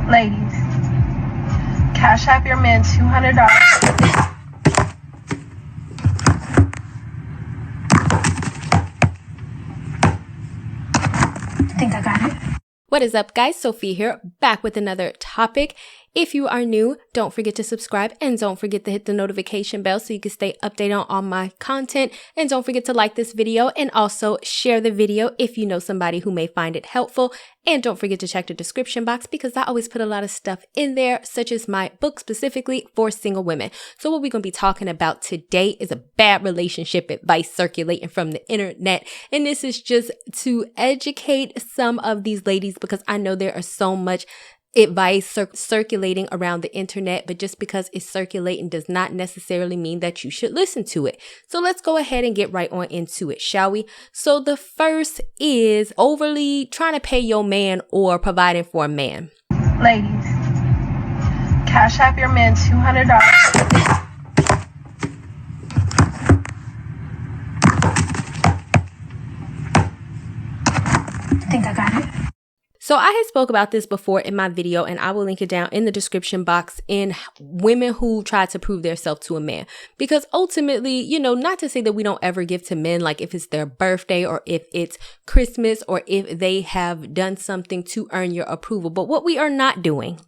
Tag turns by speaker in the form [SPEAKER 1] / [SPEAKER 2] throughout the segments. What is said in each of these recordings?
[SPEAKER 1] Ladies, cash app your man $200. Think I got it?
[SPEAKER 2] What is up, guys? Sophie here, back with another topic. If you are new, don't forget to subscribe and don't forget to hit the notification bell so you can stay updated on all my content. And don't forget to like this video and also share the video if you know somebody who may find it helpful. And don't forget to check the description box because I always put a lot of stuff in there, such as my book specifically for single women. So what we're going to be talking about today is a bad relationship advice circulating from the internet. And this is just to educate some of these ladies because I know there are so much advice circulating around the internet, but just because it's circulating does not necessarily mean that you should listen to it. So let's go ahead and get right on into it, shall we? So the first is overly trying to pay your man or providing for a man.
[SPEAKER 1] Ladies, cash app your man $200. Think I got it?
[SPEAKER 2] So I had spoke about this before in my video, and I will link it down in the description box, in women who try to prove themselves to a man. Because ultimately, you know, not to say that we don't ever give to men, like if it's their birthday or if it's Christmas or if they have done something to earn your approval. But what we are not doing,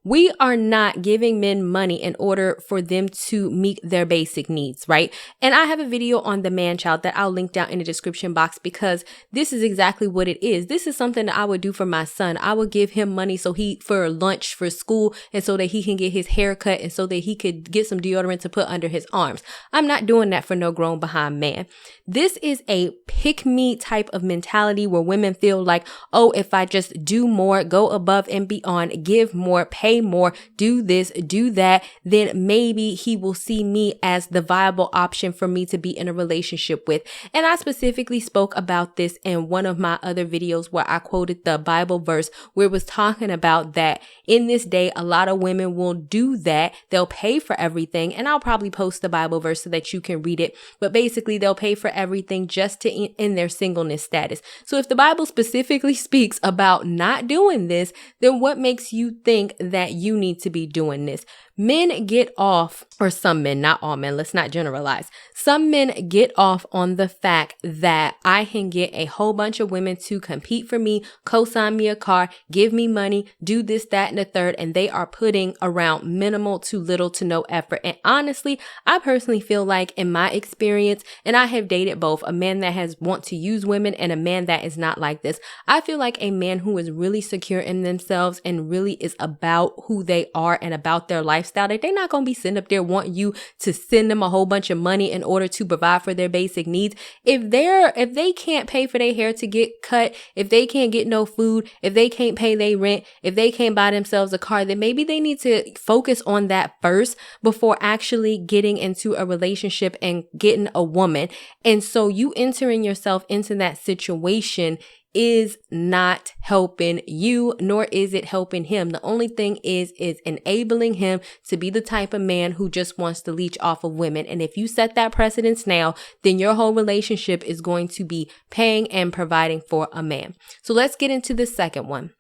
[SPEAKER 2] we are not giving men money in order for them to meet their basic needs, right? And I have a video on the man child that I'll link down in the description box because this is exactly what it is. This is something that I would do for my son. I would give him money for lunch, for school, and so that he can get his hair cut and so that he could get some deodorant to put under his arms. I'm not doing that for no grown behind man. This is a pick me type of mentality where women feel like, oh, if I just do more, go above and beyond, give more, pay more, do this, do that, then maybe he will see me as the viable option for me to be in a relationship with. And I specifically spoke about this in one of my other videos where I quoted the Bible verse where it was talking about that in this day, a lot of women will do that. They'll pay for everything. And I'll probably post the Bible verse so that you can read it. But basically, they'll pay for everything just to in their singleness status. So if the Bible specifically speaks about not doing this, then what makes you think that you need to be doing this? Men get off, or some men, not all men, let's not generalize. Some men get off on the fact that I can get a whole bunch of women to compete for me, co-sign me a car, give me money, do this, that, and the third, and they are putting around minimal to little to no effort. And honestly, I personally feel like in my experience, and I have dated both, a man that has want to use women and a man that is not like this. I feel like a man who is really secure in themselves and really is about who they are and about their lifestyle, that they're not going to be sitting up there wanting you to send them a whole bunch of money in order to provide for their basic needs. If they can't pay for their hair to get cut, if they can't get no food, if they can't pay their rent, if they can't buy themselves a car, then maybe they need to focus on that first before actually getting into a relationship and getting a woman. And so you entering yourself into that situation is not helping you, nor is it helping him. The only thing is enabling him to be the type of man who just wants to leech off of women. And if you set that precedence now, then your whole relationship is going to be paying and providing for a man. So let's get into the second one.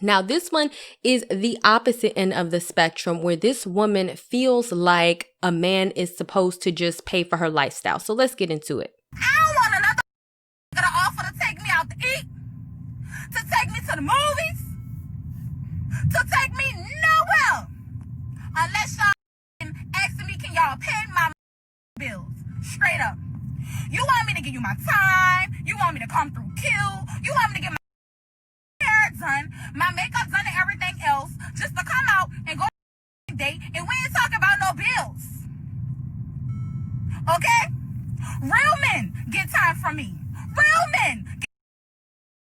[SPEAKER 2] Now, this one is the opposite end of the spectrum where this woman feels like a man is supposed to just pay for her lifestyle. So let's get into it.
[SPEAKER 3] I don't want another gonna offer to take me out to eat, to take me to the movies, to take me nowhere. Unless y'all asking me, can y'all pay my bills? Straight up. You want me to give you my time, you want me to come through kill, you want me to get my hair done, my makeup done and everything else, just to come out and go on a date, and we ain't talking about no bills. Okay? Real men get time from me. Real men,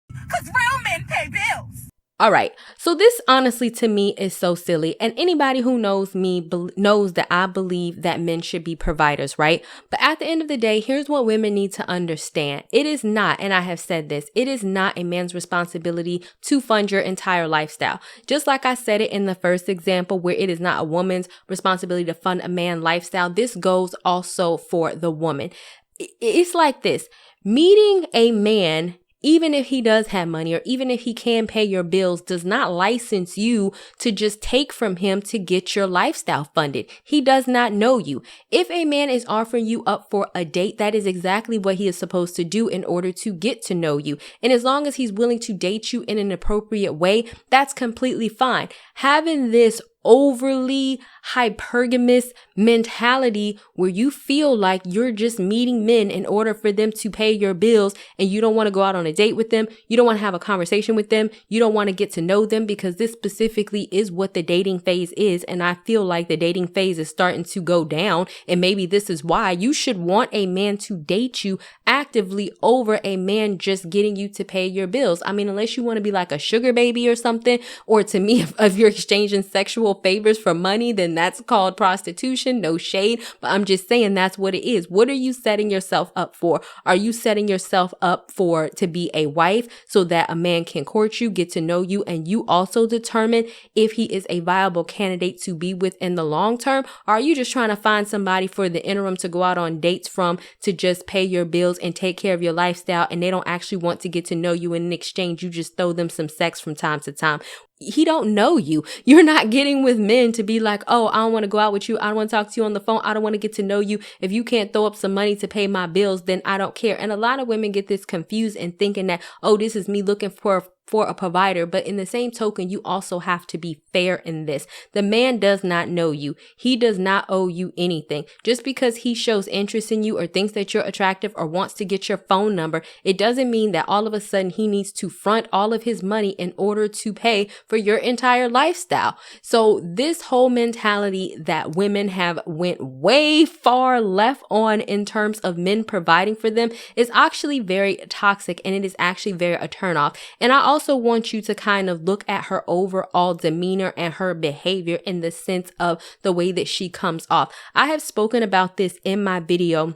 [SPEAKER 3] because real men pay bills.
[SPEAKER 2] All right. So this honestly to me is so silly. And anybody who knows me knows that I believe that men should be providers, right? But at the end of the day, here's what women need to understand. It is not, and I have said this, it is not a man's responsibility to fund your entire lifestyle. Just like I said it in the first example where it is not a woman's responsibility to fund a man's lifestyle, this goes also for the woman. It's like this. Meeting a man even if he does have money or even if he can pay your bills, does not license you to just take from him to get your lifestyle funded. He does not know you. If a man is offering you up for a date, that is exactly what he is supposed to do in order to get to know you. And as long as he's willing to date you in an appropriate way, that's completely fine. Having this overly hypergamous mentality where you feel like you're just meeting men in order for them to pay your bills and you don't want to go out on a date with them, you don't want to have a conversation with them, you don't want to get to know them, because this specifically is what the dating phase is. And I feel like the dating phase is starting to go down, and maybe this is why you should want a man to date you actively over a man just getting you to pay your bills. I mean, unless you want to be like a sugar baby or something, or to me, if you're exchanging sexual favors for money, then that's called prostitution. No shade, but I'm just saying that's what it is. What are you setting yourself up for? Are you setting yourself up for to be a wife so that a man can court you, get to know you, and you also determine if he is a viable candidate to be with in the long term? Or are you just trying to find somebody for the interim to go out on dates from, to just pay your bills and take care of your lifestyle, and they don't actually want to get to know you, and in exchange you just throw them some sex from time to time? He don't know you. You're not getting with men to be like, oh, I don't want to go out with you. I don't want to talk to you on the phone. I don't want to get to know you. If you can't throw up some money to pay my bills, then I don't care. And a lot of women get this confused and thinking that, oh, this is me looking for a provider. But in the same token, you also have to be fair in this. The man does not know you. He does not owe you anything. Just because he shows interest in you or thinks that you're attractive or wants to get your phone number, it doesn't mean that all of a sudden he needs to front all of his money in order to pay for your entire lifestyle. So this whole mentality that women have went way far left on in terms of men providing for them is actually very toxic, and it is actually very a turnoff. And I also want you to kind of look at her overall demeanor and her behavior in the sense of the way that she comes off. I have spoken about this in my video,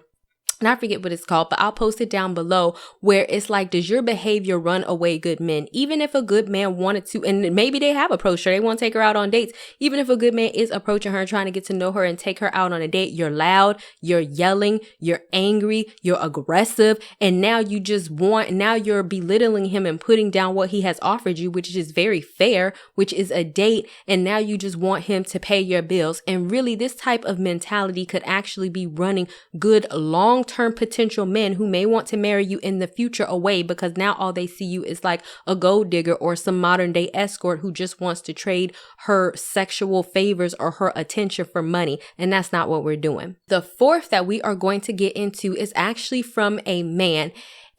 [SPEAKER 2] and I forget what it's called, but I'll post it down below, where it's like, does your behavior run away good men? Even if a good man wanted to, and maybe they have approached her, they want to take her out on dates. Even if a good man is approaching her, trying to get to know her and take her out on a date, you're loud, you're yelling, you're angry, you're aggressive, and now you're belittling him and putting down what he has offered you, which is very fair, which is a date, and now you just want him to pay your bills. And really, this type of mentality could actually be running good long-term potential men who may want to marry you in the future away, because now all they see you is like a gold digger or some modern day escort who just wants to trade her sexual favors or her attention for money. And that's not what we're doing. The fourth that we are going to get into is actually from a man.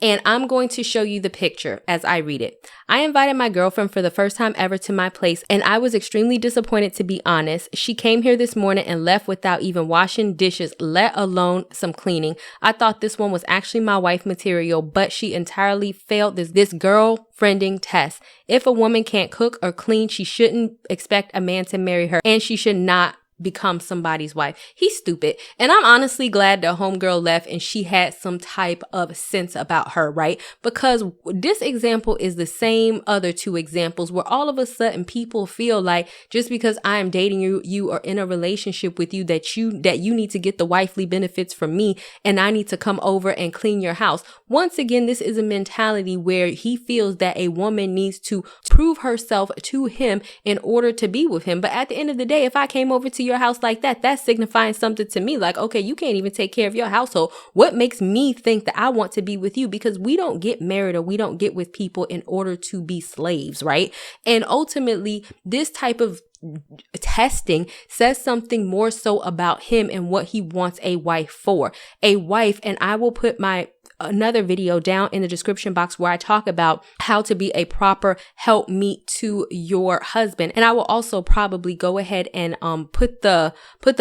[SPEAKER 2] And I'm going to show you the picture as I read it. I invited my girlfriend for the first time ever to my place, and I was extremely disappointed, to be honest. She came here this morning and left without even washing dishes, let alone some cleaning. I thought this one was actually my wife material, but she entirely failed this girlfriending test. If a woman can't cook or clean, she shouldn't expect a man to marry her, and she should not become somebody's wife. He's stupid. And I'm honestly glad the homegirl left and she had some type of sense about her, right? Because this example is the same other two examples where all of a sudden people feel like just because I am dating you or in a relationship with you that you need to get the wifely benefits from me, and I need to come over and clean your house. Once again, this is a mentality where he feels that a woman needs to prove herself to him in order to be with him. But at the end of the day, if I came over to your house like that, that's signifying something to me. Like, okay, you can't even take care of your household. What makes me think that I want to be with you? Because we don't get married or we don't get with people in order to be slaves, right? And ultimately, this type of testing says something more so about him and what he wants a wife for. A wife, and I will put another video down in the description box where I talk about how to be a proper helpmeet to your husband. And I will also probably go ahead and put the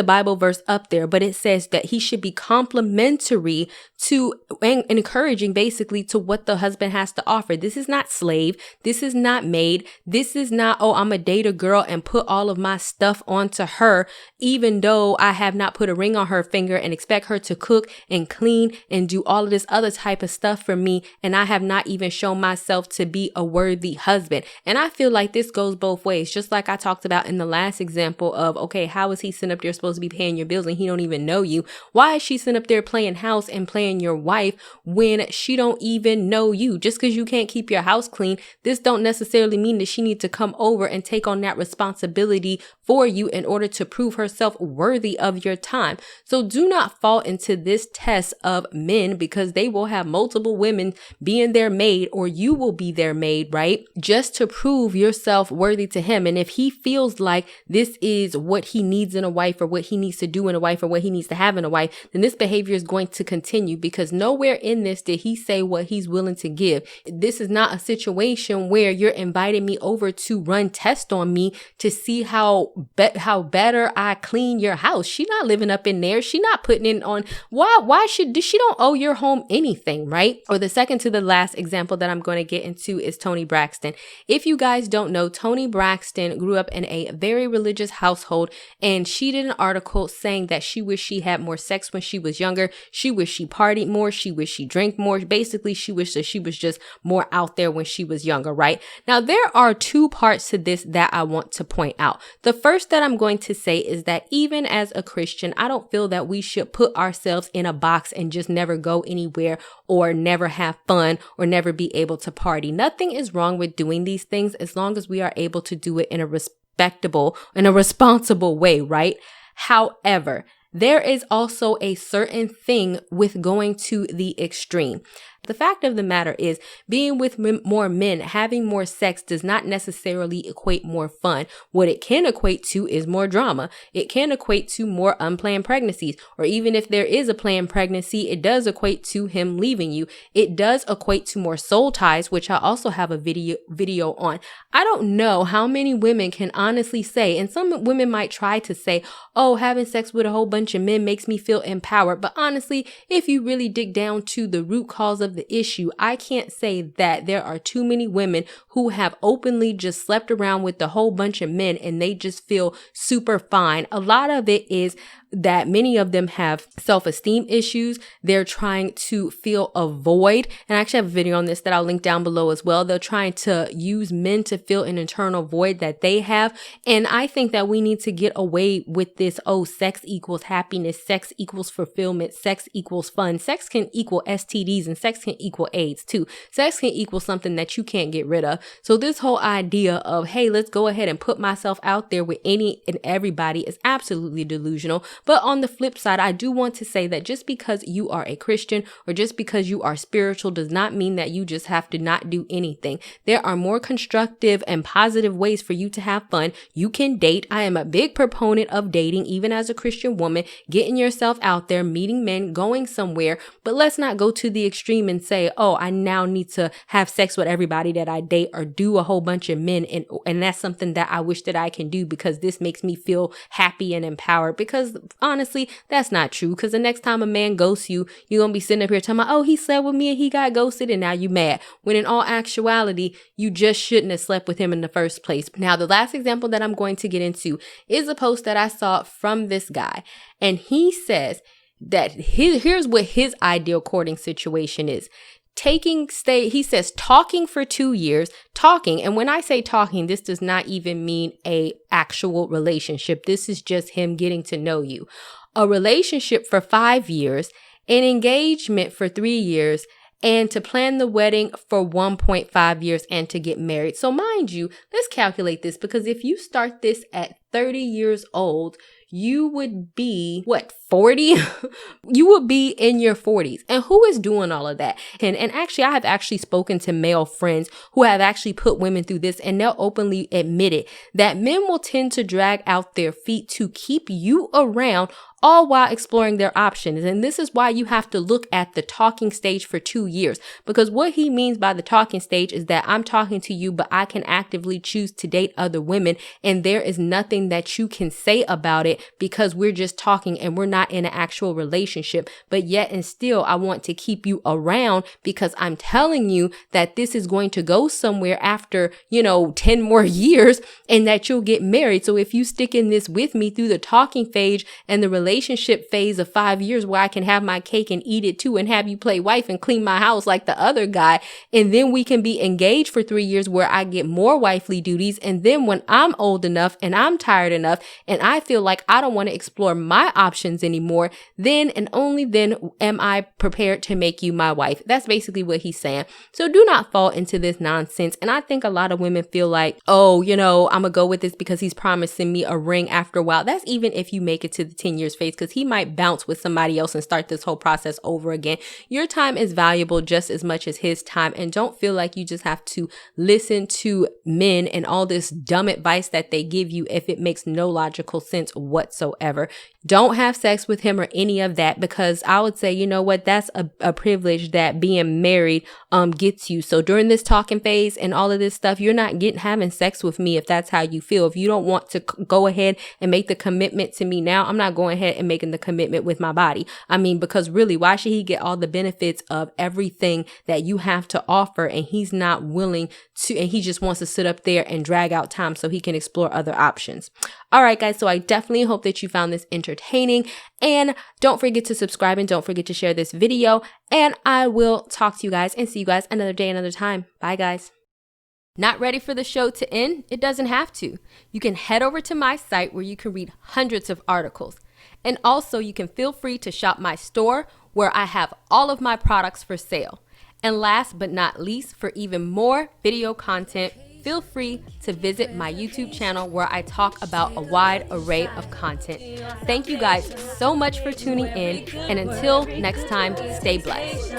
[SPEAKER 2] Bible verse up there, but it says that he should be complimentary to and encouraging basically to what the husband has to offer. This is not slave. This is not maid. This is not, oh, I'm a date a girl and put all of my stuff onto her, even though I have not put a ring on her finger, and expect her to cook and clean and do all of this other other type of stuff for me, and I have not even shown myself to be a worthy husband. And I feel like this goes both ways, just like I talked about in the last example of, okay, how is he sitting up there supposed to be paying your bills and he don't even know you? Why is she sitting up there playing house and playing your wife when she don't even know you? Just because you can't keep your house clean, this don't necessarily mean that she needs to come over and take on that responsibility for you in order to prove herself worthy of your time. So do not fall into this test of men, because they will have multiple women being their maid, or you will be their maid, right? Just to prove yourself worthy to him. And if he feels like this is what he needs in a wife, or what he needs to do in a wife, or what he needs to have in a wife, then this behavior is going to continue, because nowhere in this did he say what he's willing to give. This is not a situation where you're inviting me over to run tests on me to see how better I clean your house. She not living up in there. She not putting in on why she don't owe your home anything, right? Or the second to the last example that I'm going to get into is Toni Braxton. If you guys don't know, Toni Braxton grew up in a very religious household, and she did an article saying that she wished she had more sex when she was younger. She wished she partied more. She wished she drank more. Basically, she wished that she was just more out there when she was younger, right? Now, there are two parts to this that I want to point out. The first that I'm going to say is that even as a Christian, I don't feel that we should put ourselves in a box and just never go anywhere, or never have fun, or never be able to party. Nothing is wrong with doing these things as long as we are able to do it in a respectable and a responsible way, right? However, there is also a certain thing with going to the extreme. The fact of the matter is, being with more men, having more sex does not necessarily equate more fun. What it can equate to is more drama. It can equate to more unplanned pregnancies, or even if there is a planned pregnancy, it does equate to him leaving you. It does equate to more soul ties, which I also have a video on. I don't know how many women can honestly say, and some women might try to say, oh, having sex with a whole bunch of men makes me feel empowered. But honestly, if you really dig down to the root cause of the issue, I can't say that there are too many women who have openly just slept around with a whole bunch of men and they just feel super fine. A lot of it is that many of them have self-esteem issues. They're trying to fill a void. And I actually have a video on this that I'll link down below as well. They're trying to use men to fill an internal void that they have. And I think that we need to get away with this, oh, sex equals happiness, sex equals fulfillment, sex equals fun. Sex can equal STDs, and sex can equal AIDS too. Sex can equal something that you can't get rid of. So this whole idea of, hey, let's go ahead and put myself out there with any and everybody is absolutely delusional. But on the flip side, I do want to say that just because you are a Christian, or just because you are spiritual, does not mean that you just have to not do anything. There are more constructive and positive ways for you to have fun. You can date. I am a big proponent of dating, even as a Christian woman, getting yourself out there, meeting men, going somewhere. But let's not go to the extreme and say, oh, I now need to have sex with everybody that I date, or do a whole bunch of men. And that's something that I wish that I can do because this makes me feel happy and empowered. Because honestly, that's not true. Because the next time a man ghosts you, you're going to be sitting up here talking about, oh, he slept with me and he got ghosted and now you mad. When in all actuality, you just shouldn't have slept with him in the first place. Now, the last example that I'm going to get into is a post that I saw from this guy. And he says that here's what his ideal courting situation is. He says talking for 2 years, and when I say talking, this does not even mean a actual relationship. This is just him getting to know you. A relationship for 5 years, an engagement for 3 years, and to plan the wedding for 1.5 years and to get married. So mind you, let's calculate this, because if you start this at 30 years old, you would be, 40? You would be in your 40s. And who is doing all of that? And actually, I have actually spoken to male friends who have actually put women through this, and they'll openly admit it, that men will tend to drag out their feet to keep you around, all while exploring their options. And this is why you have to look at the talking stage for 2 years, because what he means by the talking stage is that I'm talking to you, but I can actively choose to date other women, and there is nothing that you can say about it because we're just talking and we're not in an actual relationship. But yet and still, I want to keep you around because I'm telling you that this is going to go somewhere after, 10 more years and that you'll get married. So if you stick in this with me through the talking phase and the relationship phase of 5 years where I can have my cake and eat it too and have you play wife and clean my house like the other guy, and then we can be engaged for 3 years where I get more wifely duties, and then when I'm old enough and I'm tired enough and I feel like I don't want to explore my options anymore, then and only then am I prepared to make you my wife. That's basically what he's saying. So do not fall into this nonsense. And I think a lot of women feel like, oh, I'm gonna go with this because he's promising me a ring after a while. That's even if you make it to the 10 years phase, because he might bounce with somebody else and start this whole process over again. Your time is valuable just as much as his time. And don't feel like you just have to listen to men and all this dumb advice that they give you if it makes no logical sense whatsoever. Don't have sex with him or any of that, because I would say, you know what, that's a privilege that being married gets you. So during this talking phase and all of this stuff, you're not having sex with me if that's how you feel. If you don't want to go ahead and make the commitment to me now, I'm not going ahead and making the commitment with my body. I mean, because really, why should he get all the benefits of everything that you have to offer and he's not willing to, and he just wants to sit up there and drag out time so he can explore other options. All right, guys. So I definitely hope that you found this entertaining, and don't forget to subscribe and don't forget to share this video, and I will talk to you guys and see you guys another day, another time. Bye, guys. Not ready for the show to end? It doesn't have to. You can head over to my site where you can read hundreds of articles. And also you can feel free to shop my store where I have all of my products for sale. And last but not least, for even more video content, feel free to visit my YouTube channel where I talk about a wide array of content. Thank you guys so much for tuning in, and until next time, stay blessed.